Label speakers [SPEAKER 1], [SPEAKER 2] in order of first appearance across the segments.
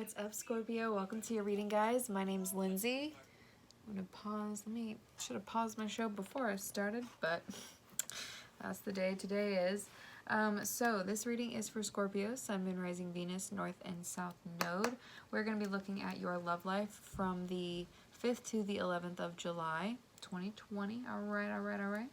[SPEAKER 1] What's up, Scorpio? Welcome to your reading, guys. My name's Lindsay. I'm gonna pause. Should have paused my show before I started, but that's the day today is. So this reading is for Scorpio, Sun, Moon, Rising, Venus, North and South Node. We're gonna be looking at your love life from the 5th to the 11th of July, 2020. All right.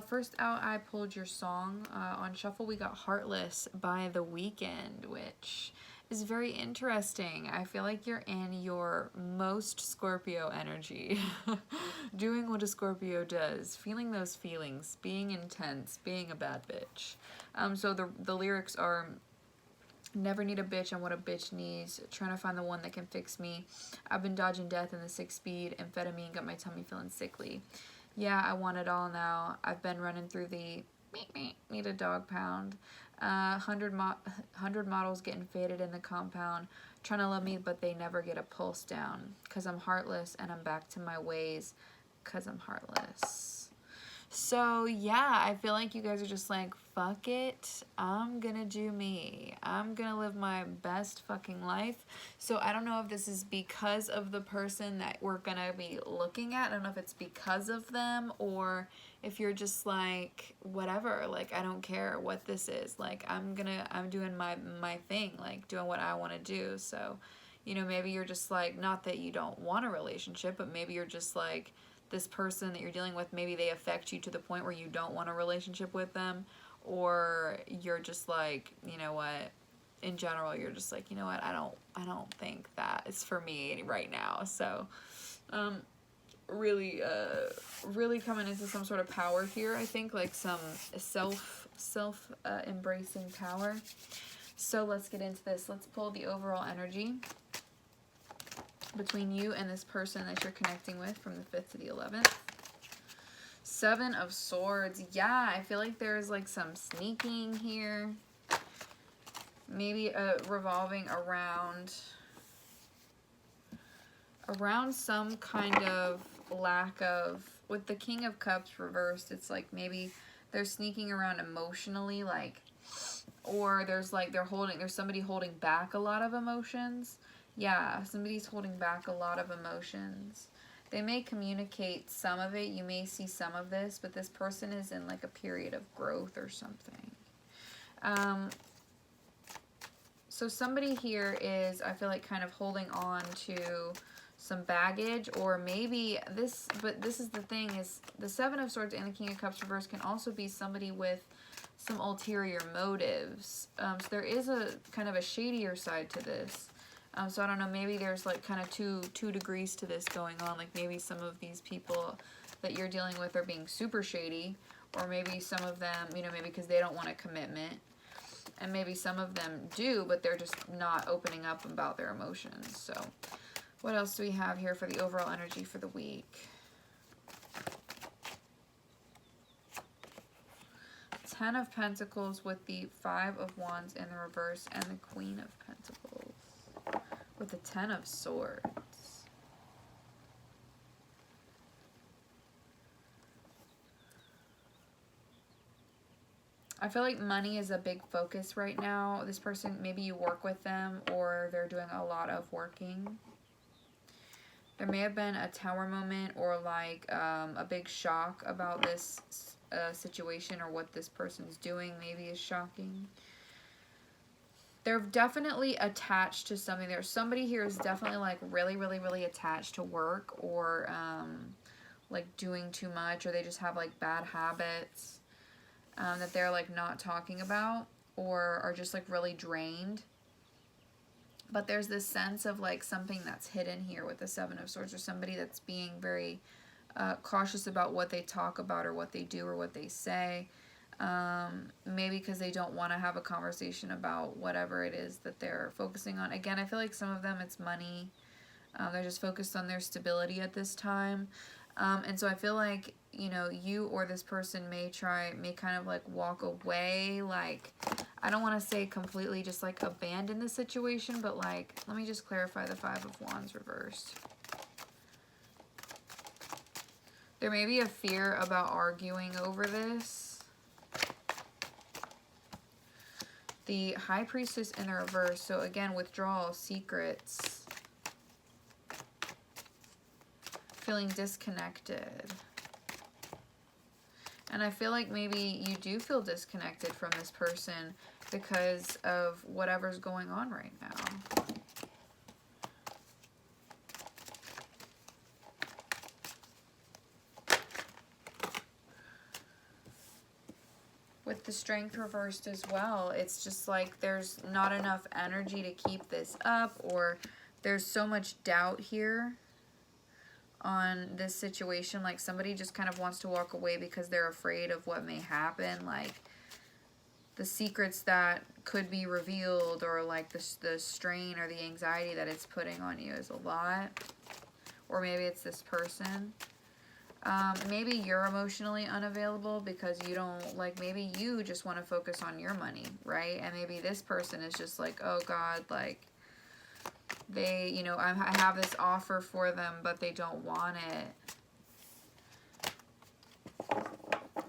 [SPEAKER 1] First out, I pulled your song. On shuffle, we got Heartless by The Weeknd, which is very interesting. I feel like you're in your most Scorpio energy. Doing what a Scorpio does. Feeling those feelings. Being intense. Being a bad bitch. So the lyrics are, never need a bitch and what a bitch needs. Trying to find the one that can fix me. I've been dodging death in the 6-speed. Amphetamine got my tummy feeling sickly. Yeah, I want it all now. I've been running through the need a dog pound. 100 models getting faded in the compound. Trying to love me, but they never get a pulse down. Cause I'm heartless and I'm back to my ways. Cause I'm heartless. So yeah, I feel like you guys are just like, fuck it, I'm gonna do me. I'm gonna live my best fucking life. So I don't know if this is because of the person that we're gonna be looking at. I don't know if it's because of them or if you're just like, whatever, like, I don't care what this is. Like, I'm doing my thing, like, doing what I want to do. So, you know, maybe you're just like, not that you don't want a relationship, but maybe you're just like, this person that you're dealing with, maybe they affect you to the point where you don't want a relationship with them, or you're just like, you know what, in general, you're just like, you know what, I don't think that it's for me right now. So, really coming into some sort of power here, I think, like some embracing power. So let's get into this. Let's pull the overall energy between you and this person that you're connecting with from the 5th to the 11th. 7 of Swords. Yeah, I feel like there's like some sneaking here. Maybe revolving around some kind of lack of, with the King of Cups reversed, it's like maybe they're sneaking around emotionally, like, or there's like there's somebody holding back a lot of emotions. Yeah, somebody's holding back a lot of emotions. They may communicate some of it. You may see some of this, but this person is in like a period of growth or something. So somebody here is, I feel like, kind of holding on to some baggage, or maybe this, but this is the thing, is the 7 of Swords and the King of Cups reversed can also be somebody with some ulterior motives. So there is a kind of a shadier side to this. So I don't know, maybe there's like kind of two degrees to this going on. Like maybe some of these people that you're dealing with are being super shady, or maybe some of them, you know, maybe because they don't want a commitment. And maybe some of them do, but they're just not opening up about their emotions. So what else do we have here for the overall energy for the week? 10 of Pentacles with the 5 of Wands in the reverse and the Queen of Pentacles with the 10 of Swords. I feel like money is a big focus right now. This person, maybe you work with them or they're doing a lot of working. There may have been a tower moment or like a big shock about this situation, or what this person's doing maybe is shocking. They're definitely attached to something. There's somebody here is definitely like really attached to work, or like doing too much, or they just have like bad habits that they're like not talking about, or are just like really drained. But there's this sense of like something that's hidden here with the 7 of Swords, or somebody that's being very cautious about what they talk about or what they do or what they say. Maybe because they don't want to have a conversation about whatever it is that they're focusing on. Again, I feel like some of them, it's money. They're just focused on their stability at this time. And so I feel like, you know, you or this person may kind of like walk away. Like, I don't want to say completely just like abandon the situation, but like, let me just clarify the 5 of Wands reversed. There may be a fear about arguing over this. The High Priestess in the reverse. So again, withdrawal, secrets. Feeling disconnected. And I feel like maybe you do feel disconnected from this person because of whatever's going on right now. With the Strength reversed as well, it's just like there's not enough energy to keep this up, or there's so much doubt here on this situation. Like somebody just kind of wants to walk away because they're afraid of what may happen, like the secrets that could be revealed, or like the strain or the anxiety that it's putting on you is a lot. Or maybe it's this person. Maybe you're emotionally unavailable because you don't, like, maybe you just want to focus on your money, right? And maybe this person is just like, oh God, like, they, you know, I have this offer for them, but they don't want it.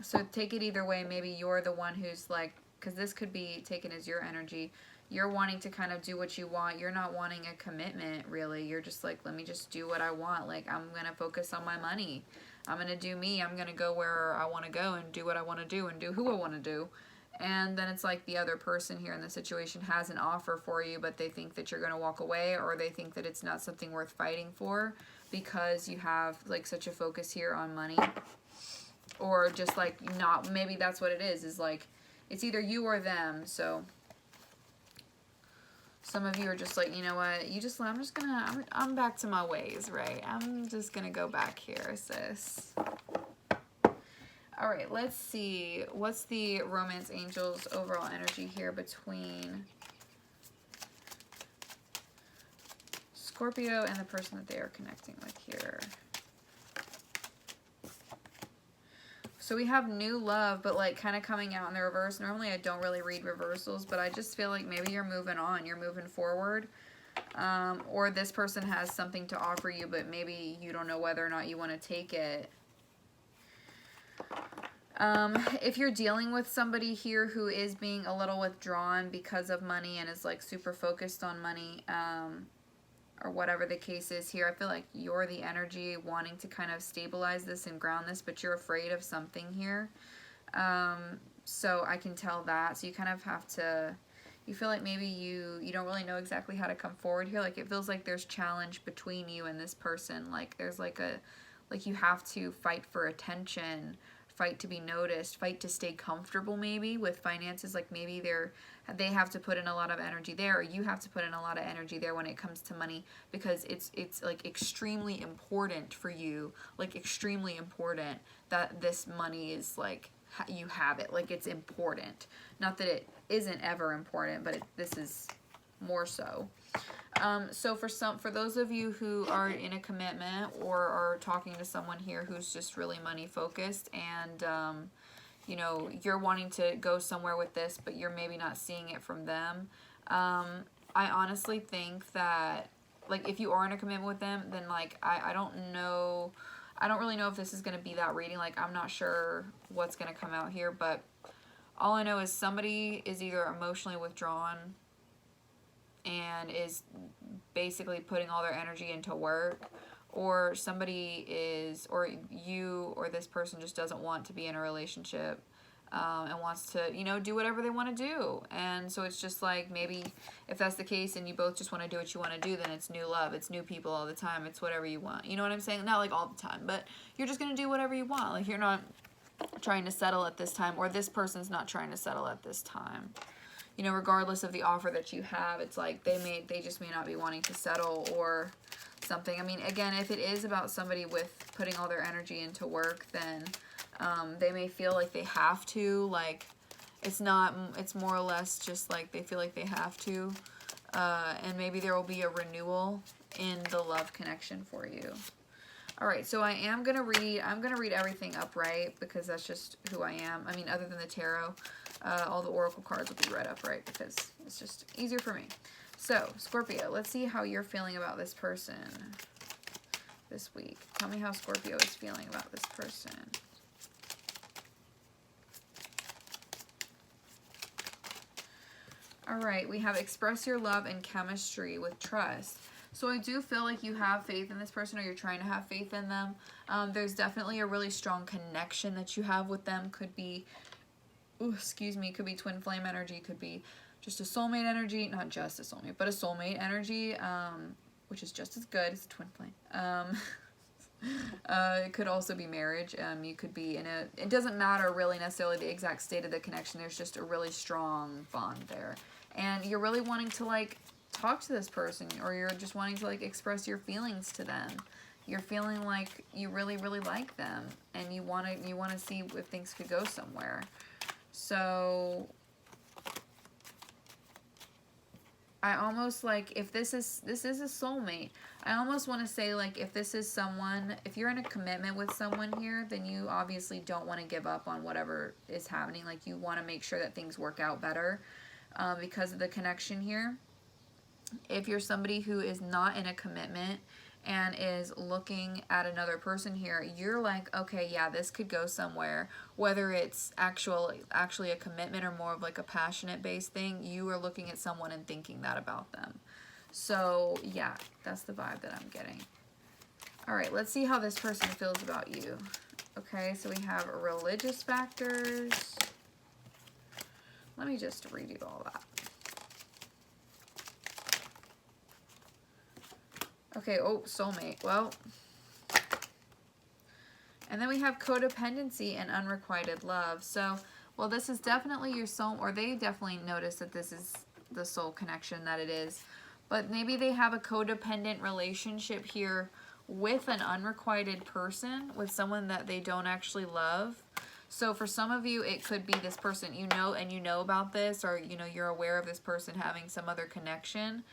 [SPEAKER 1] So take it either way. Maybe you're the one who's like, because this could be taken as your energy. You're wanting to kind of do what you want. You're not wanting a commitment, really. You're just like, let me just do what I want. Like, I'm going to focus on my money. I'm going to do me. I'm going to go where I want to go and do what I want to do and do who I want to do. And then it's like the other person here in the situation has an offer for you, but they think that you're going to walk away, or they think that it's not something worth fighting for because you have like such a focus here on money. Or just like not, maybe that's what it is like it's either you or them. So some of you are just like, you know what, I'm back to my ways, right? I'm just gonna go back here, sis. All right, let's see. What's the romance angels overall energy here between Scorpio and the person that they are connecting with here? So we have new love, but like kind of coming out in the reverse. Normally I don't really read reversals, but I just feel like maybe you're moving on. You're moving forward. Or this person has something to offer you, but maybe you don't know whether or not you want to take it. If you're dealing with somebody here who is being a little withdrawn because of money and is like super focused on money, or whatever the case is here, I feel like you're the energy wanting to kind of stabilize this and ground this, but you're afraid of something here. So I can tell that. So you kind of have to, you feel like maybe you don't really know exactly how to come forward here. Like it feels like there's challenge between you and this person. Like there's like you have to fight for attention, fight to be noticed, fight to stay comfortable maybe with finances. Like maybe they have to put in a lot of energy there, or you have to put in a lot of energy there when it comes to money, because it's like extremely important for you, like extremely important that this money is like you have it, like it's important. Not that it isn't ever important, but this is more so. So for those of you who are in a commitment or are talking to someone here who's just really money focused, and you know, you're wanting to go somewhere with this, but you're maybe not seeing it from them. I honestly think that, like, if you are in a commitment with them, then, like, I don't know, I don't really know if this is going to be that reading. Like, I'm not sure what's going to come out here, but all I know is somebody is either emotionally withdrawn and is basically putting all their energy into work, or somebody is, or you or this person just doesn't want to be in a relationship, and wants to, you know, do whatever they want to do. And so it's just like, maybe if that's the case and you both just want to do what you want to do, then it's new love, it's new people all the time, it's whatever you want. You know what I'm saying? Not like all the time, but you're just going to do whatever you want. Like you're not trying to settle at this time, or this person's not trying to settle at this time. You know, regardless of the offer that you have, it's like they just may not be wanting to settle or something. I mean, again, if it is about somebody with putting all their energy into work, then they may feel like they have to, like it's more or less just like they feel like they have to, and maybe there will be a renewal in the love connection for you. All right, so I'm gonna read everything upright because that's just who I am. I mean, other than the tarot, all the oracle cards will be read upright because it's just easier for me. So, Scorpio, let's see how you're feeling about this person this week. Tell me how Scorpio is feeling about this person. All right, we have express your love and chemistry with trust. So I do feel like you have faith in this person, or you're trying to have faith in them. There's definitely a really strong connection that you have with them. Could be, could be twin flame energy, could be just a soulmate energy, not just a soulmate, but a soulmate energy, which is just as good as a twin flame. It could also be marriage. You could be in a, it doesn't matter really necessarily the exact state of the connection. There's just a really strong bond there. And you're really wanting to like talk to this person, or you're just wanting to like express your feelings to them. You're feeling like you really, really like them, and you want to see if things could go somewhere. So I almost like, if this is a soulmate, I almost want to say like, if this is someone, if you're in a commitment with someone here, then you obviously don't want to give up on whatever is happening. Like, you want to make sure that things work out better because of the connection here. If you're somebody who is not in a commitment and is looking at another person here, you're like, okay, yeah, this could go somewhere. Whether it's actually a commitment or more of like a passionate based thing, you are looking at someone and thinking that about them. So yeah, that's the vibe that I'm getting. All right, let's see how this person feels about you. Okay, so we have religious factors. Let me just redo all that. Okay, oh, soulmate. Well, and then we have codependency and unrequited love. So, well, this is definitely your soul, or they definitely notice that this is the soul connection that it is. But maybe they have a codependent relationship here with an unrequited person, with someone that they don't actually love. So for some of you, it could be this person, you know about this, or, you know, you're aware of this person having some other connection.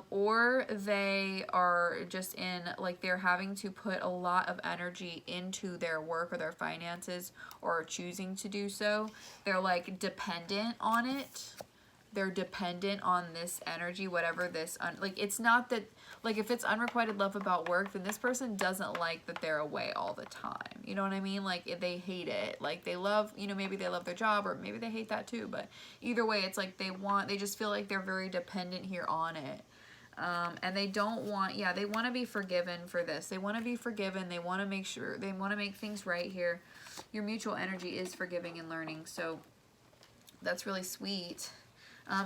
[SPEAKER 1] Or they are just in, like, they're having to put a lot of energy into their work or their finances, or choosing to do so. They're, like, dependent on it. They're dependent on this energy, whatever this, like, it's not that, like, if it's unrequited love about work, then this person doesn't like that they're away all the time. You know what I mean? Like, they hate it. Like, they love, you know, maybe they love their job, or maybe they hate that too. But either way, it's like they just feel like they're very dependent here on it. And they don't want, yeah, they want to be forgiven for this. They want to be forgiven. They want to make sure, they want to make things right here. Your mutual energy is forgiving and learning. So that's really sweet.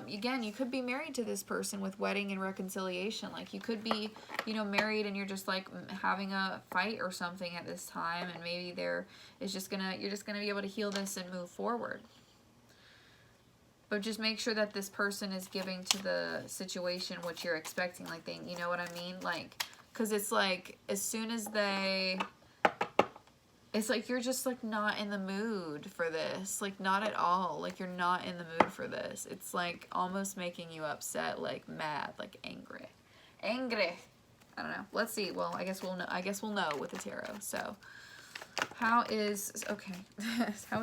[SPEAKER 1] Again, you could be married to this person with wedding and reconciliation. Like, you could be, you know, married and you're just like having a fight or something at this time, and maybe you're just gonna be able to heal this and move forward. But just make sure that this person is giving to the situation what you're expecting. Like, they, you know what I mean? Like, because it's like, as soon as they, it's like you're just like not in the mood for this. Like, not at all. Like, you're not in the mood for this. It's like almost making you upset, like mad, like angry. Angry. I don't know. Let's see. Well, I guess we'll know with the tarot. So, how is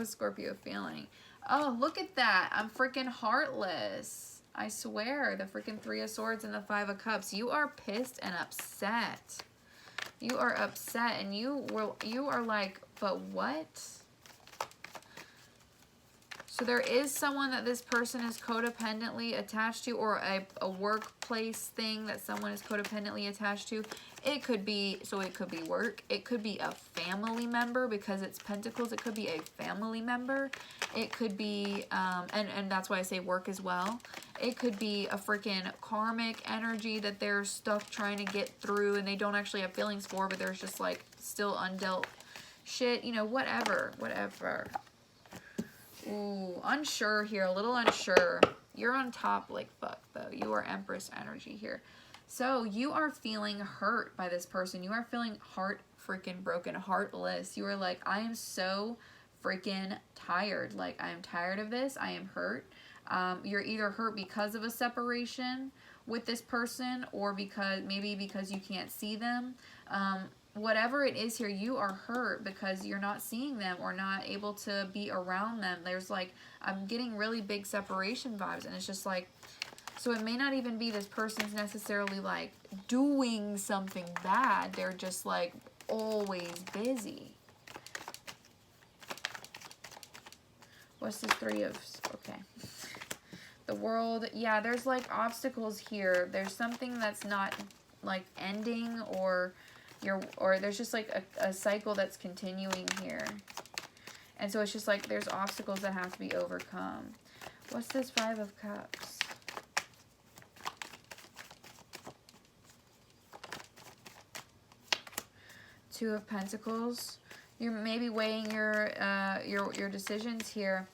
[SPEAKER 1] Scorpio feeling? Oh, look at that. I'm freaking heartless. I swear. The freaking 3 of Swords and the 5 of Cups. You are pissed and upset. You are upset, and you are like, but what? So there is someone that this person is codependently attached to, or a workplace thing that someone is codependently attached to. It could be, so it could be work. It could be a family member, because it's Pentacles. It could be a family member. It could be, and that's why I say work as well. It could be a freaking karmic energy that they're stuck trying to get through, and they don't actually have feelings for, but there's just like still undealt shit, you know, whatever. Ooh, unsure here, a little unsure. You're on top like fuck, though. You are Empress energy here. So you are feeling hurt by this person. You are feeling heart freaking broken, heartless. You are like, I am so freaking tired. Like, I am tired of this. I am hurt. You're either hurt because of a separation with this person, or because you can't see them. Whatever it is here, you are hurt because you're not seeing them or not able to be around them. There's like, I'm getting really big separation vibes, and it's just like, so it may not even be this person's necessarily like doing something bad. They're just like always busy. What's this 3 of, okay. The World. Yeah, there's like obstacles here. There's something that's not like ending, or there's just like a cycle that's continuing here. And so it's just like there's obstacles that have to be overcome. What's this Five of Cups? Two of Pentacles. You're maybe weighing your decisions here.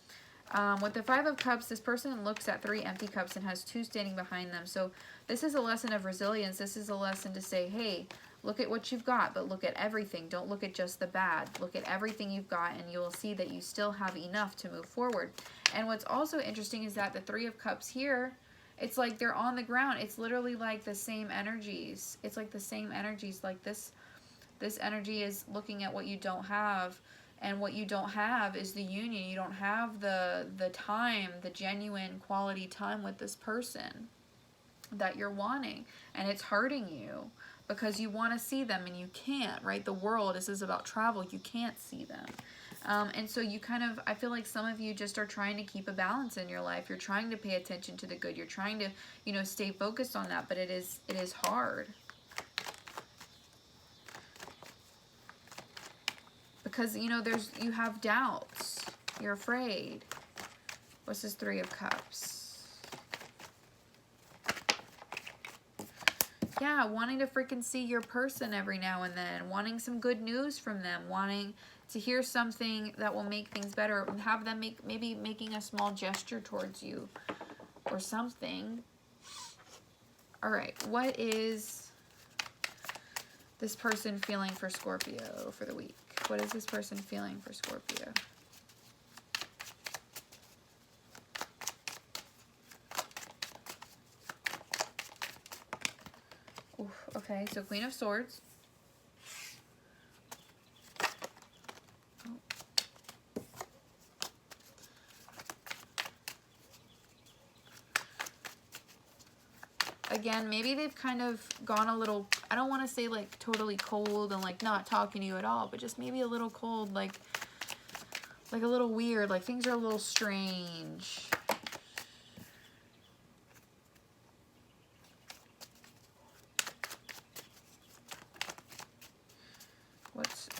[SPEAKER 1] With the Five of Cups, this person looks at 3 empty cups and has 2 standing behind them. So this is a lesson of resilience. This is a lesson to say, hey, look at what you've got, but look at everything. Don't look at just the bad. Look at everything you've got, and you will see that you still have enough to move forward. And what's also interesting is that the 3 of Cups here, it's like they're on the ground. It's literally like the same energies. It's like the same energies. Like this energy is looking at what you don't have. And what you don't have is the union. You don't have the time, the genuine quality time with this person that you're wanting. And it's hurting you because you want to see them and you can't, right? The world, this is about travel. You can't see them. And so you kind of, I feel like some of you just are trying to keep a balance in your life. You're trying to pay attention to the good. You're trying to, you know, stay focused on that. But it is hard. Because, you know, you have doubts. You're afraid. What's this Three of Cups? Yeah, wanting to freaking see your person every now and then. Wanting some good news from them. Wanting to hear something that will make things better. Have them maybe making a small gesture towards you. Or something. Alright, what is this person feeling for Scorpio for the week? What is this person feeling for Scorpio? Oof, okay, so Queen of Swords. Oh. Again, maybe they've kind of gone a little, I don't want to say like totally cold and like not talking to you at all, but just maybe a little cold, like a little weird, like things are a little strange.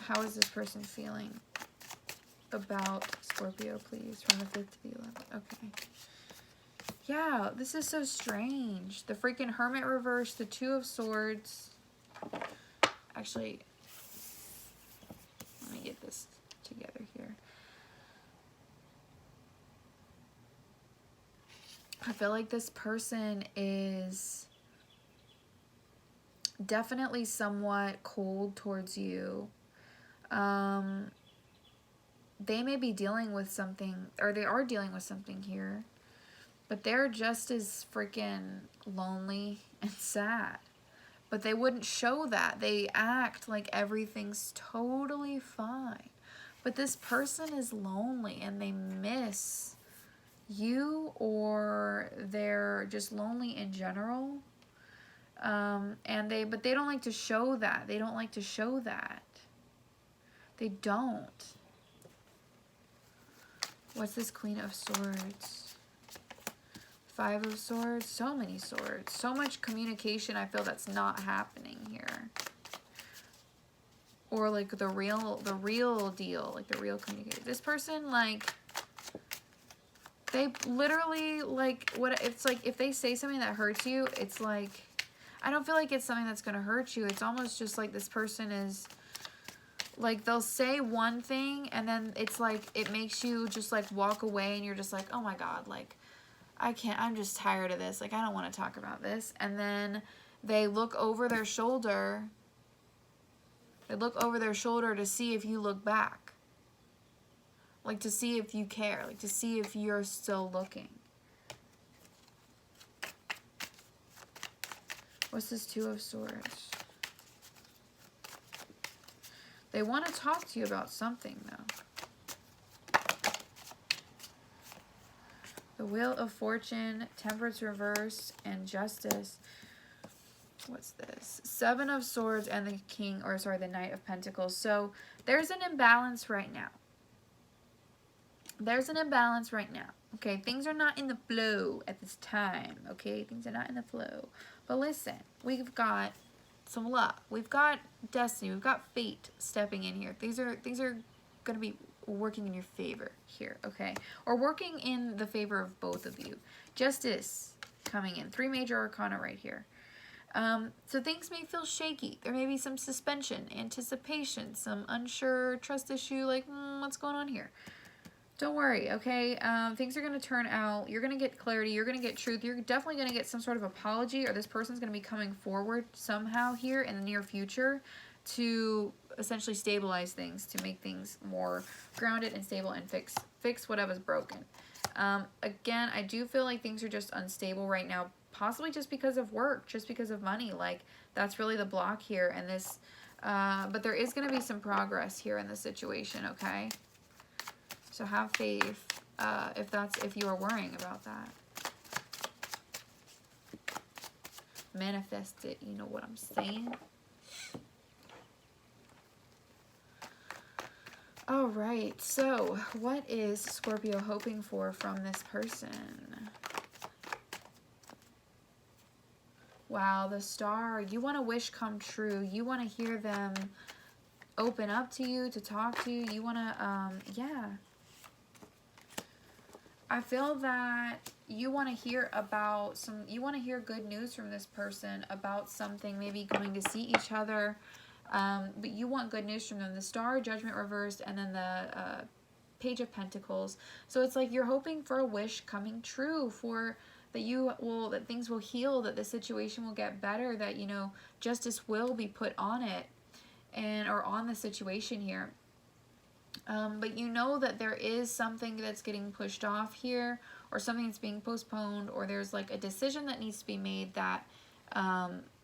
[SPEAKER 1] How is this person feeling about Scorpio, please, from the 5th to the 11th? Okay. Yeah, this is so strange. The freaking Hermit reverse, the 2 of Swords. Actually, let me get this together here. I feel like this person is definitely somewhat cold towards you. They may be dealing with something, or they are dealing with something here. But they're just as freaking lonely and sad. But they wouldn't show that. They act like everything's totally fine. But this person is lonely and they miss you, or they're just lonely in general. But they don't like to show that. They don't like to show that. They don't. What's this Queen of Swords? 5 of Swords, so many swords. So much communication, I feel that's not happening here. Or like the real deal, like the real communication. This person, like, they literally, like, it's like if they say something that hurts you, it's like, I don't feel like it's something that's going to hurt you. It's almost just like this person is, like, they'll say one thing and then it's like, it makes you just like walk away and you're just like, oh my God, like, I can't, I'm just tired of this. Like, I don't want to talk about this. And then they look over their shoulder. They look over their shoulder to see if you look back. Like, to see if you care. Like, to see if you're still looking. What's this 2 of Swords? They want to talk to you about something, though. The Wheel of Fortune, Temperance reverse, and Justice. What's this? 7 of Swords and the King, or sorry, the Knight of Pentacles. So there's an imbalance right now. There's an imbalance right now. Okay, things are not in the flow at this time. Okay, things are not in the flow. But listen, we've got some luck. We've got destiny. We've got fate stepping in here. Things are going to be working in your favor here, okay? Or working in the favor of both of you. Justice coming in. 3 major arcana right here. So things may feel shaky. There may be some suspension, anticipation, some unsure trust issue, like, what's going on here? Don't worry, okay? Things are going to turn out. You're going to get clarity. You're going to get truth. You're definitely going to get some sort of apology, or this person's going to be coming forward somehow here in the near future to essentially stabilize things, to make things more grounded and stable and fix whatever's broken. Again, I do feel like things are just unstable right now, possibly just because of work, just because of money. Like, that's really the block here. And this, but there is going to be some progress here in this situation, okay? So have faith if you are worrying about that. Manifest it, you know what I'm saying? All right, so what is Scorpio hoping for from this person? Wow, the Star. You want a wish come true. You want to hear them open up to you, to talk to you. You want to, yeah. I feel that you want to hear about you want to hear good news from this person about something, maybe going to see each other. But you want good news from them. The Star, Judgment reversed, and then the Page of Pentacles. So it's like you're hoping for a wish coming true, for that things will heal, that the situation will get better, that, you know, justice will be put on it or on the situation here. But you know that there is something that's getting pushed off here, or something that's being postponed, or there's like a decision that needs to be made that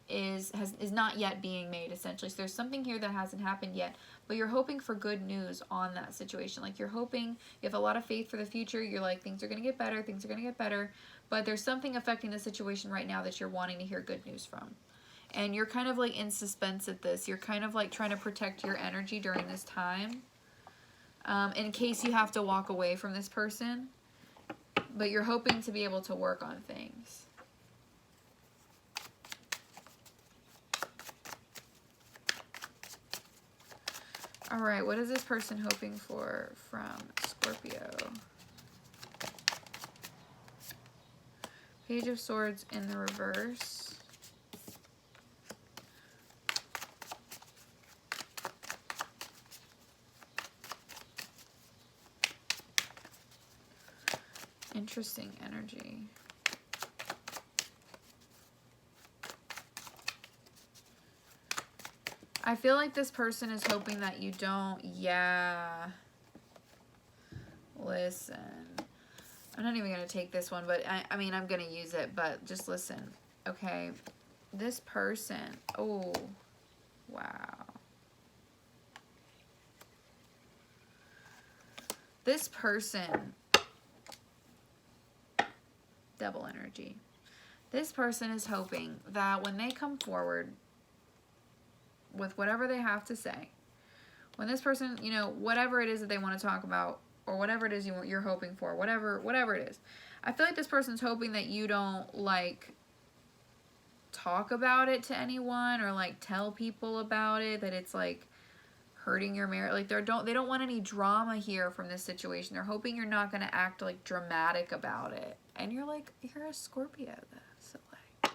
[SPEAKER 1] is not yet being made, essentially. So there's something here that hasn't happened yet, but you're hoping for good news on that situation. Like, you're hoping, you have a lot of faith for the future. You're like, things are going to get better, things are going to get better, but there's something affecting the situation right now that you're wanting to hear good news from. And you're kind of like in suspense at this. You're kind of like trying to protect your energy during this time, in case you have to walk away from this person, but you're hoping to be able to work on things. All right, what is this person hoping for from Scorpio? Page of Swords in the reverse. Interesting energy. I feel like this person is hoping that you don't, yeah. Listen. I'm not even going to take this one, but I mean, I'm going to use it, but just listen. Okay. This person, oh, wow. This person, double energy. This person is hoping that when they come forward with whatever they have to say, when this person, you know, whatever it is that they want to talk about, or whatever it is you're hoping for, whatever it is, I feel like this person's hoping that you don't, like, talk about it to anyone, or like tell people about it, that it's like hurting your marriage. Like, they don't want any drama here from this situation. They're hoping you're not going to act like dramatic about it. And you're like, you're a Scorpio though, so like,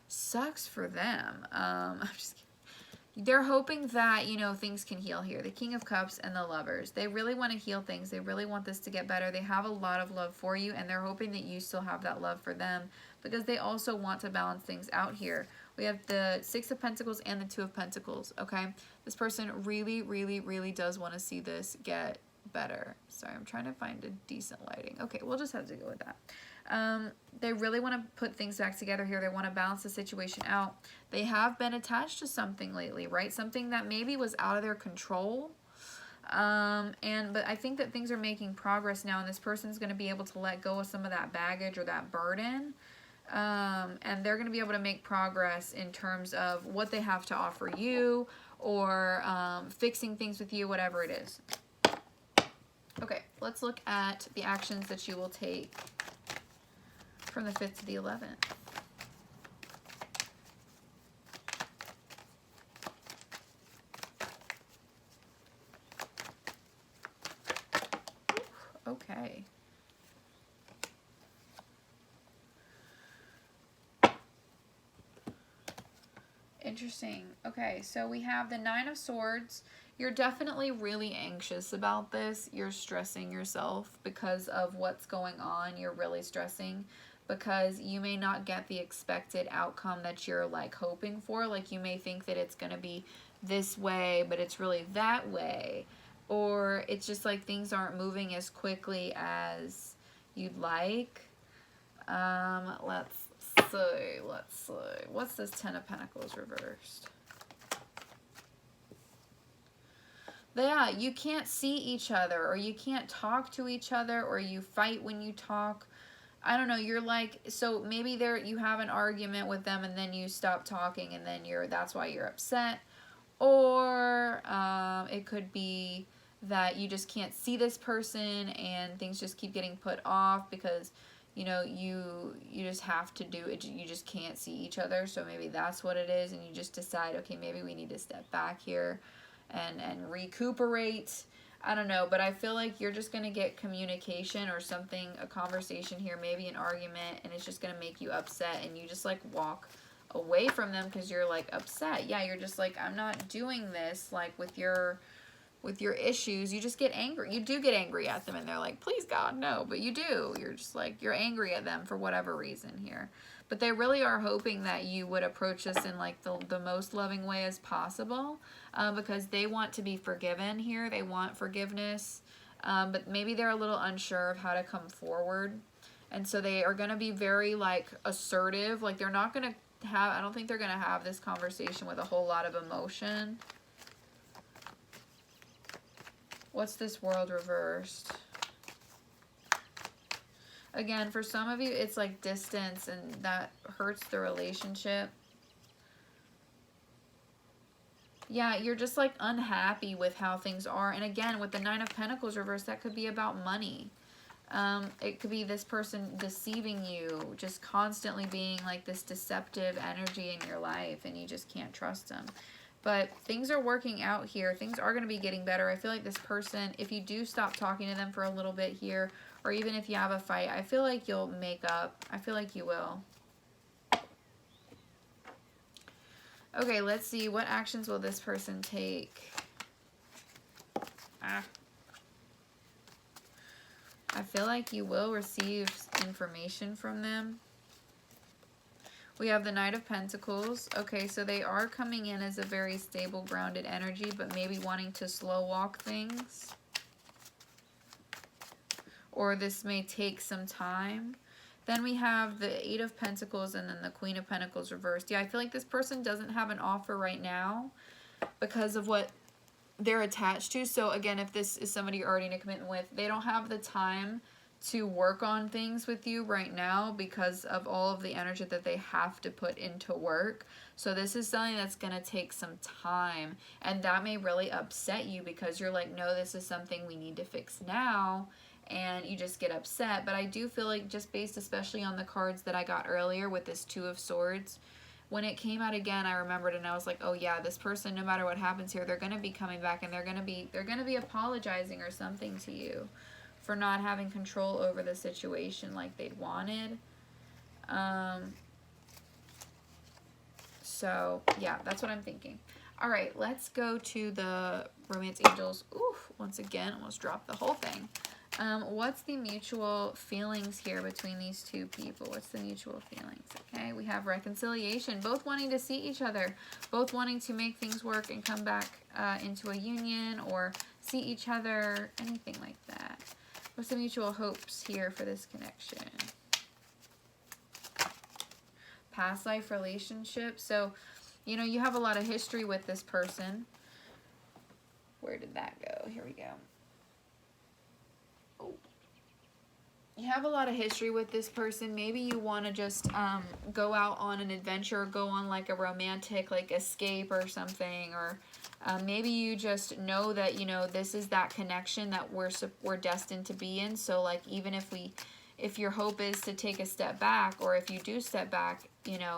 [SPEAKER 1] sucks for them. I'm just kidding. They're hoping that, you know, things can heal here. The King of Cups and the Lovers. They really want to heal things. They really want this to get better. They have a lot of love for you, and they're hoping that you still have that love for them, because they also want to balance things out here. We have the Six of Pentacles and the Two of Pentacles, okay? This person really, really, really does want to see this get better. Sorry, I'm trying to find a decent lighting. Okay, we'll just have to go with that. They really want to put things back together here. They want to balance the situation out. They have been attached to something lately, right? Something that maybe was out of their control. But I think that things are making progress now, and this person's going to be able to let go of some of that baggage or that burden. And they're going to be able to make progress in terms of what they have to offer you, or fixing things with you, whatever it is. Okay, let's look at the actions that you will take from the 5th to the 11th. Okay. Interesting. Okay, so we have the 9 of Swords. You're definitely really anxious about this. You're stressing yourself because of what's going on. You're really stressing because you may not get the expected outcome that you're like hoping for. Like you may think that it's going to be this way, but it's really that way. Or it's just like things aren't moving as quickly as you'd like. Let's see. What's this 10 of Pentacles reversed? Yeah, you can't see each other, or you can't talk to each other, or you fight when you talk. I don't know, you're like, so maybe you have an argument with them and then you stop talking and then that's why you're upset. Or it could be that you just can't see this person and things just keep getting put off because you know, you just have to do it. You just can't see each other. So maybe that's what it is. And you just decide, okay, maybe we need to step back here and recuperate. I don't know. But I feel like you're just going to get communication or something, a conversation here, maybe an argument. And it's just going to make you upset. And you just like walk away from them because you're like upset. Yeah, you're just like, I'm not doing this like with your issues. You just get angry. You do get angry at them and they're like, please God, no. But you do. You're just like, you're angry at them for whatever reason here. But they really are hoping that you would approach this in like the most loving way as possible because they want to be forgiven here. They want forgiveness. But maybe they're a little unsure of how to come forward. And so they are going to be very like assertive. Like they're not going to have, I don't think they're going to have this conversation with a whole lot of emotion. What's this World reversed? Again, for some of you, it's like distance and that hurts the relationship. Yeah, you're just like unhappy with how things are. And again, with the 9 of Pentacles reversed, that could be about money. It could be this person deceiving you, just constantly being like this deceptive energy in your life and you just can't trust them. But things are working out here. Things are going to be getting better. I feel like this person, if you do stop talking to them for a little bit here, or even if you have a fight, I feel like you'll make up. I feel like you will. Okay, let's see. What actions will this person take? I feel like you will receive information from them. We have the Knight of Pentacles. Okay, so they are coming in as a very stable, grounded energy, but maybe wanting to slow walk things. Or this may take some time. Then we have the 8 of Pentacles and then the Queen of Pentacles reversed. Yeah, I feel like this person doesn't have an offer right now because of what they're attached to. So again, if this is somebody you're already in a commitment with, they don't have the time to work on things with you right now because of all of the energy that they have to put into work. So this is something that's going to take some time, and that may really upset you because you're like, no, this is something we need to fix now, and you just get upset. But I do feel like, just based especially on the cards that I got earlier with this 2 of Swords, when it came out again, I remembered and I was like, oh yeah, this person, no matter what happens here, they're going to be coming back and they're going to be apologizing or something to you for not having control over the situation like they'd wanted. So yeah, that's what I'm thinking. All right, let's go to the Romance Angels. Oof, once again, almost dropped the whole thing. What's the mutual feelings here between these two people? What's the mutual feelings? Okay, we have reconciliation. Both wanting to see each other. Both wanting to make things work and come back into a union or see each other. Anything like that. What's the mutual hopes here for this connection? Past life relationship. So, you know, you have a lot of history with this person. Where did that go? Here we go. Oh. You have a lot of history with this person. Maybe you want to just go out on an adventure, or go on like a romantic like escape or something, or maybe you just know that, you know, this is that connection that we're destined to be in. So like, even if your hope is to take a step back, or if you do step back, you know,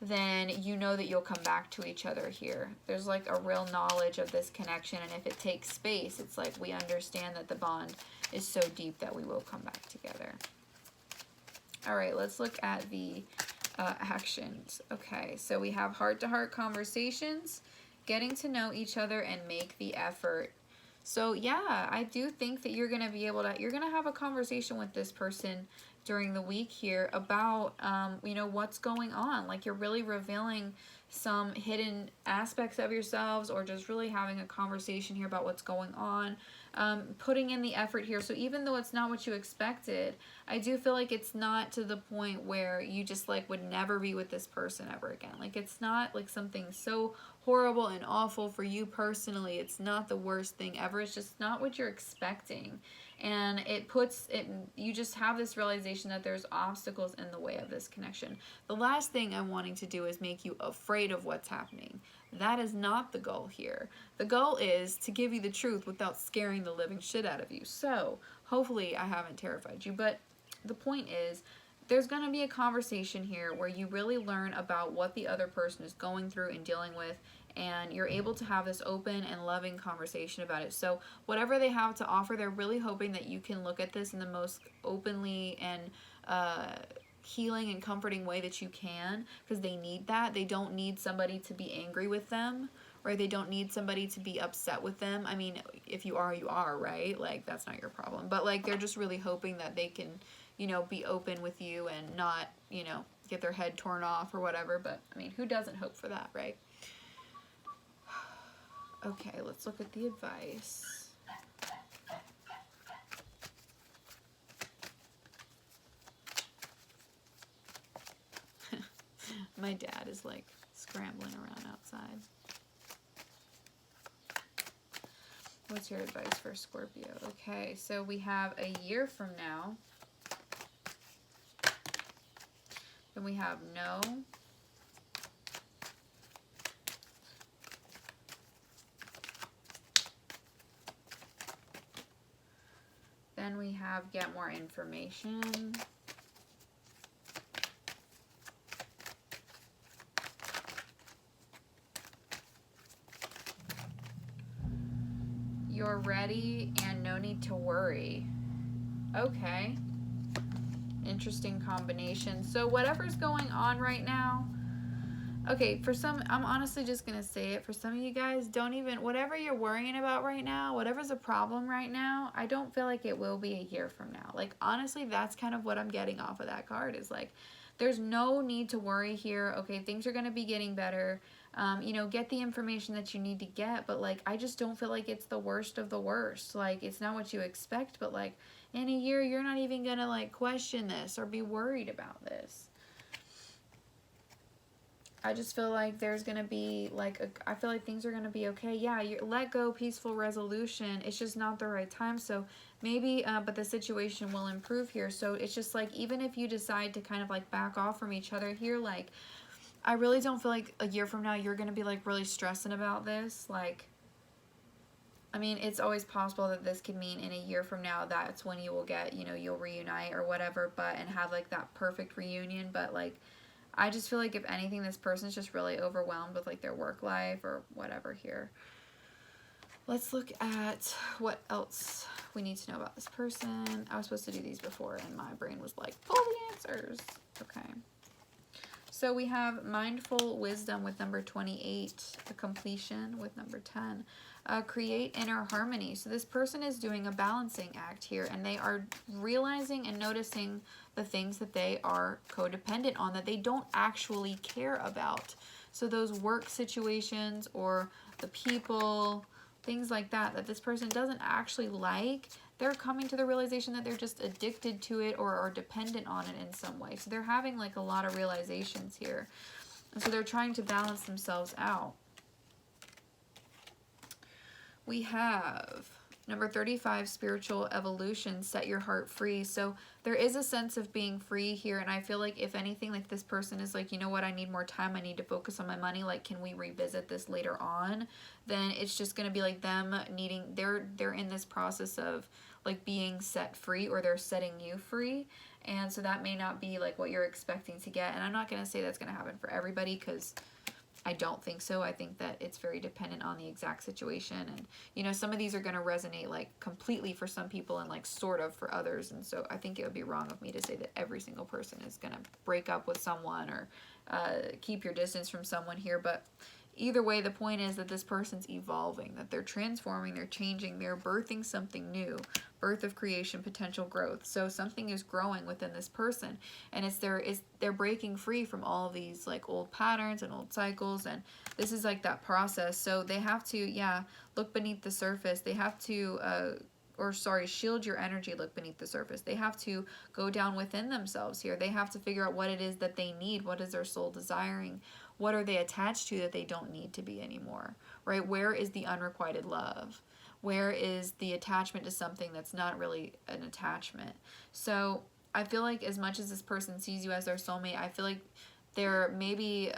[SPEAKER 1] then you know that you'll come back to each other here. There's like a real knowledge of this connection, and if it takes space, it's like we understand that the bond is so deep that we will come back together. All right, let's look at the actions. Okay, so we have heart-to-heart conversations, getting to know each other, and make the effort. So yeah, I do think that you're going to be able to, you're going to have a conversation with this person during the week here about, you know, what's going on. Like, you're really revealing some hidden aspects of yourselves, or just really having a conversation here about what's going on, putting in the effort here. So even though it's not what you expected, I do feel like it's not to the point where you just like would never be with this person ever again. Like, it's not like something so horrible and awful for you personally. It's not the worst thing ever. It's just not what you're expecting. And it puts it, you just have this realization that there's obstacles in the way of this connection. The last thing I'm wanting to do is make you afraid of what's happening. That is not the goal here. The goal is to give you the truth without scaring the living shit out of you. So hopefully I haven't terrified you, but the point is, there's going to be a conversation here where you really learn about what the other person is going through and dealing with, and you're able to have this open and loving conversation about it. So whatever they have to offer, they're really hoping that you can look at this in the most openly and healing and comforting way that you can, because they need that. They don't need somebody to be angry with them, or they don't need somebody to be upset with them. I mean, if you are, you are, right? Like, that's not your problem. But like, they're just really hoping that they can, you know, be open with you and not, you know, get their head torn off or whatever. But I mean, who doesn't hope for that, right? Okay, let's look at the advice. My dad is like scrambling around outside. What's your advice for Scorpio? Okay, so we have a year from now. Then we have no. Then we have get more information. You're ready and no need to worry. Okay. Interesting combination. So whatever's going on right now, okay, for some, I'm honestly just going to say it. For some of you guys, don't even, whatever you're worrying about right now, whatever's a problem right now, I don't feel like it will be a year from now. Like, honestly, that's kind of what I'm getting off of that card, is like, there's no need to worry here. Okay, things are going to be getting better. You know, get the information that you need to get, but like, I just don't feel like it's the worst of the worst. Like, it's not what you expect, but like, in a year, you're not even going to like question this or be worried about this. I just feel like there's going to be like, I feel like things are going to be okay. Yeah, you let go, peaceful resolution. It's just not the right time. So maybe, but the situation will improve here. So it's just like, even if you decide to kind of like back off from each other here, like, I really don't feel like a year from now you're going to be like really stressing about this. Like, I mean, it's always possible that this could mean in a year from now, that's when you will get, you know, you'll reunite or whatever, but, and have like that perfect reunion. But like, I just feel like if anything, this person's just really overwhelmed with like their work life or whatever here. Let's look at what else we need to know about this person. I was supposed to do these before and my brain was like, pull the answers. Okay. So we have mindful wisdom with number 28, a completion with number 10, create inner harmony. So this person is doing a balancing act here, and they are realizing and noticing the things that they are codependent on, that they don't actually care about. So those work situations or the people, things like that, that this person doesn't actually like, they're coming to the realization that they're just addicted to it or are dependent on it in some way. So they're having like a lot of realizations here. And so they're trying to balance themselves out. We have Number 35, spiritual evolution, set your heart free. So there is a sense of being free here. And I feel like if anything, like this person is like, you know what, I need more time. I need to focus on my money. Like, can we revisit this later on? Then it's just going to be like them needing, they're in this process of like being set free, or they're setting you free. And so that may not be like what you're expecting to get. And I'm not going to say that's going to happen for everybody, because I don't think so. I think that it's very dependent on the exact situation. And, you know, some of these are going to resonate like completely for some people and like sort of for others. And so I think it would be wrong of me to say that every single person is going to break up with someone or keep your distance from someone here. But either way, the point is that this person's evolving, that they're transforming, they're changing, they're birthing something new. Birth of creation, potential growth. So something is growing within this person, and they're breaking free from all of these like old patterns and old cycles, and this is like that process. So they have to, look beneath the surface. They have to shield your energy, look beneath the surface. They have to go down within themselves here. They have to figure out what it is that they need. What is their soul desiring? What are they attached to that they don't need to be anymore, right? Where is the unrequited love? Where is the attachment to something that's not really an attachment? So I feel like as much as this person sees you as their soulmate, I feel like they're maybe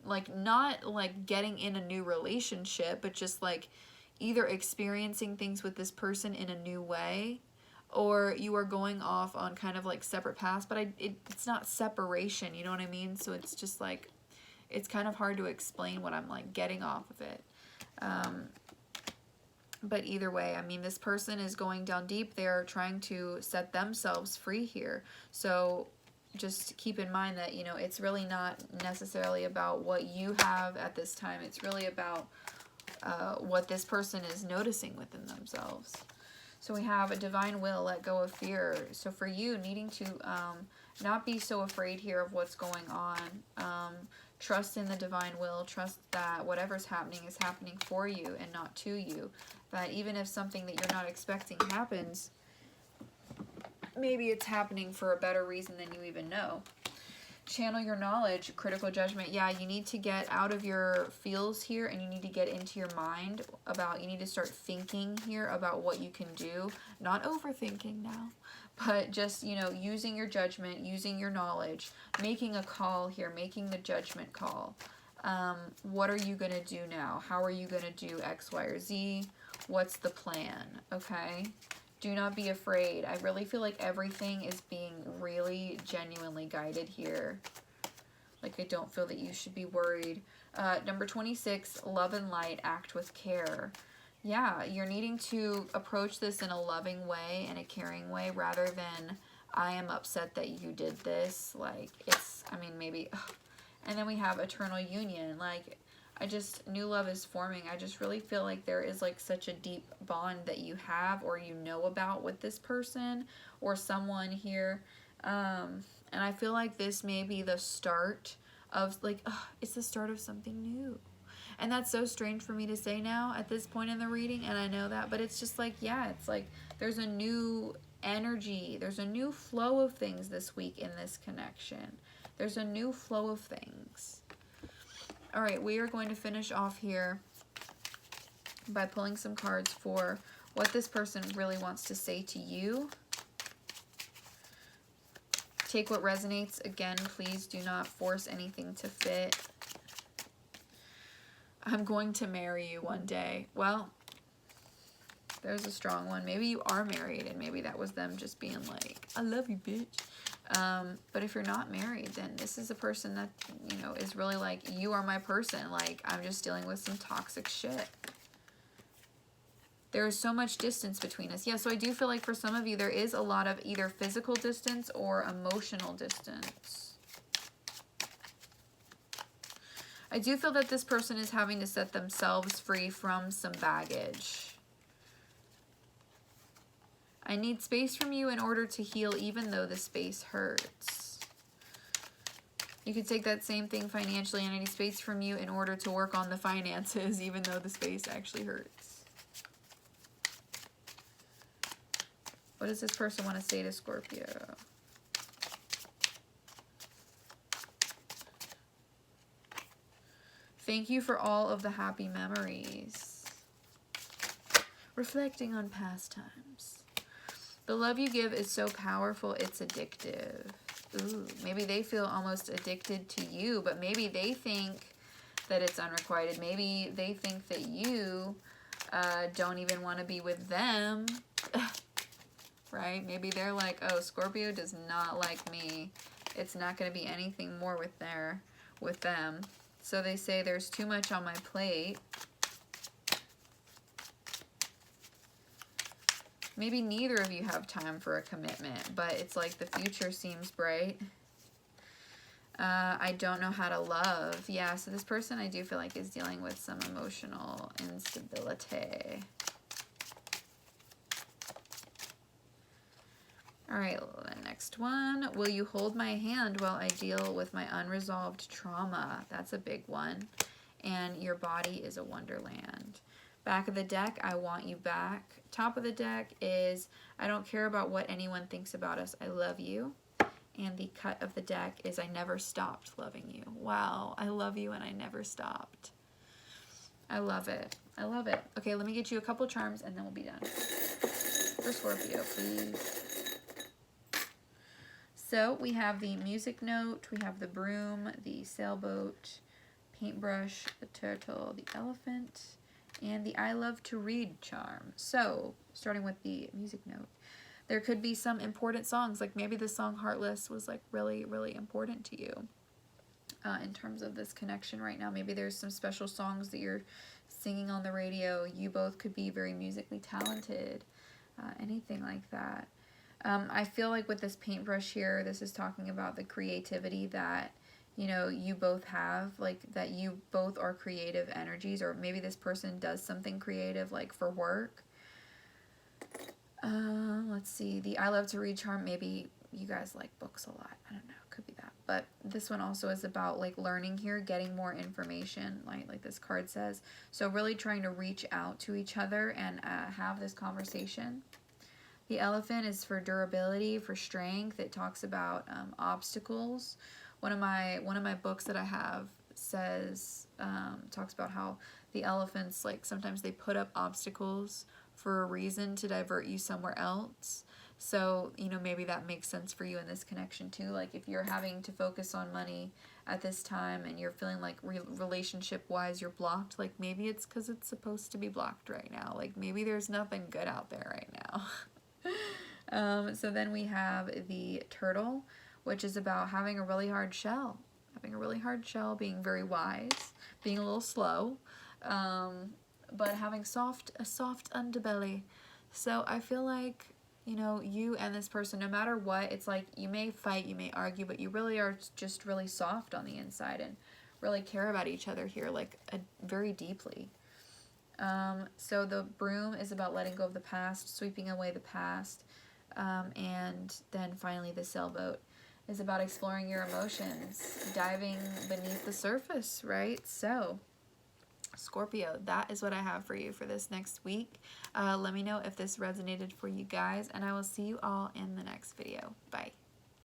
[SPEAKER 1] like not like getting in a new relationship, but just like either experiencing things with this person in a new way, or you are going off on kind of like separate paths, but it's not separation, you know what I mean? So it's just like, it's kind of hard to explain what I'm like getting off of it. But either way, I mean, this person is going down deep. They're trying to set themselves free here. So just keep in mind that, you know, it's really not necessarily about what you have at this time. It's really about what this person is noticing within themselves. So we have a divine will, let go of fear. So for you, needing to not be so afraid here of what's going on. Trust in the divine will. Trust that whatever's happening is happening for you and not to you. That even if something that you're not expecting happens, maybe it's happening for a better reason than you even know. Channel your knowledge, critical judgment. Yeah, you need to get out of your feels here, and you need to get into your mind about, you need to start thinking here about what you can do. Not overthinking now, but just, you know, using your judgment, using your knowledge, making a call here, making the judgment call. What are you going to do now? How are you going to do X, Y, or Z? What's the plan? Okay? Do not be afraid. I really feel like everything is being really genuinely guided here. Like, I don't feel that you should be worried. Number 26, love and light, act with care. Yeah, you're needing to approach this in a loving way and a caring way, rather than, I am upset that you did this. Like, it's, I mean, maybe, ugh. And then we have eternal union. Like, new love is forming. I just really feel like there is like such a deep bond that you have, or you know about, with this person or someone here. And I feel like this may be the start of like, it's the start of something new. And that's so strange for me to say now at this point in the reading, and I know that, but it's just like, yeah, it's like there's a new energy. There's a new flow of things this week in this connection. There's a new flow of things. All right, we are going to finish off here by pulling some cards for what this person really wants to say to you. Take what resonates. Again, please do not force anything to fit. I'm going to marry you one day. Well, there's a strong one. Maybe you are married, and maybe that was them just being like, I love you, bitch. But if you're not married, then this is a person that, you know, is really like, you are my person. Like, I'm just dealing with some toxic shit. There is so much distance between us. Yeah, so I do feel like for some of you, there is a lot of either physical distance or emotional distance. I do feel that this person is having to set themselves free from some baggage. I need space from you in order to heal, even though the space hurts. You could take that same thing financially, and I need space from you in order to work on the finances, even though the space actually hurts. What does this person want to say to Scorpio? Thank you for all of the happy memories. reflecting on past times. The love you give is so powerful, it's addictive. Ooh, maybe they feel almost addicted to you, but maybe they think that it's unrequited. Maybe they think that you don't even want to be with them. Right? Maybe they're like, oh, Scorpio does not like me. It's not going to be anything more with them. So they say there's too much on my plate. Maybe neither of you have time for a commitment, but it's like the future seems bright. I don't know how to love. Yeah, so this person I do feel like is dealing with some emotional instability. All right, the next one. Will you hold my hand while I deal with my unresolved trauma? That's a big one. And your body is a wonderland. Back of the deck, I want you back. Top of the deck is, I don't care about what anyone thinks about us. I love you. And the cut of the deck is, I never stopped loving you. Wow, I love you and I never stopped. I love it. I love it. Okay, let me get you a couple charms and then we'll be done. For Scorpio, please. So we have the music note, we have the broom, the sailboat, paintbrush, the turtle, the elephant, and the I love to read charm. So, starting with the music note, there could be some important songs, like maybe the song Heartless was like really, really important to you in terms of this connection right now. Maybe there's some special songs that you're singing on the radio. You both could be very musically talented, anything like that. I feel like with this paintbrush here, this is talking about the creativity that, you know, you both have, like that you both are creative energies, or maybe this person does something creative like for work. Let's see, the I love to read charm, maybe you guys like books a lot. I don't know, could be that. But this one also is about like learning here, getting more information, like this card says. So really trying to reach out to each other and have this conversation. The elephant is for durability, for strength. It talks about obstacles. One of my books that I have says, talks about how the elephants, like sometimes they put up obstacles for a reason to divert you somewhere else. So, you know, maybe that makes sense for you in this connection too. Like if you're having to focus on money at this time and you're feeling like relationship-wise you're blocked, like maybe it's because it's supposed to be blocked right now. Like maybe there's nothing good out there right now. So then we have the turtle, which is about having a really hard shell. Being very wise, being a little slow, but having a soft underbelly. So I feel like, you know, you and this person, no matter what, it's like you may fight, you may argue, but you really are just really soft on the inside and really care about each other here, like very deeply. So the broom is about letting go of the past, sweeping away the past, and then finally the sailboat is about exploring your emotions, diving beneath the surface, right? So, Scorpio, that is what I have for you for this next week. Let me know if this resonated for you guys, and I will see you all in the next video. Bye.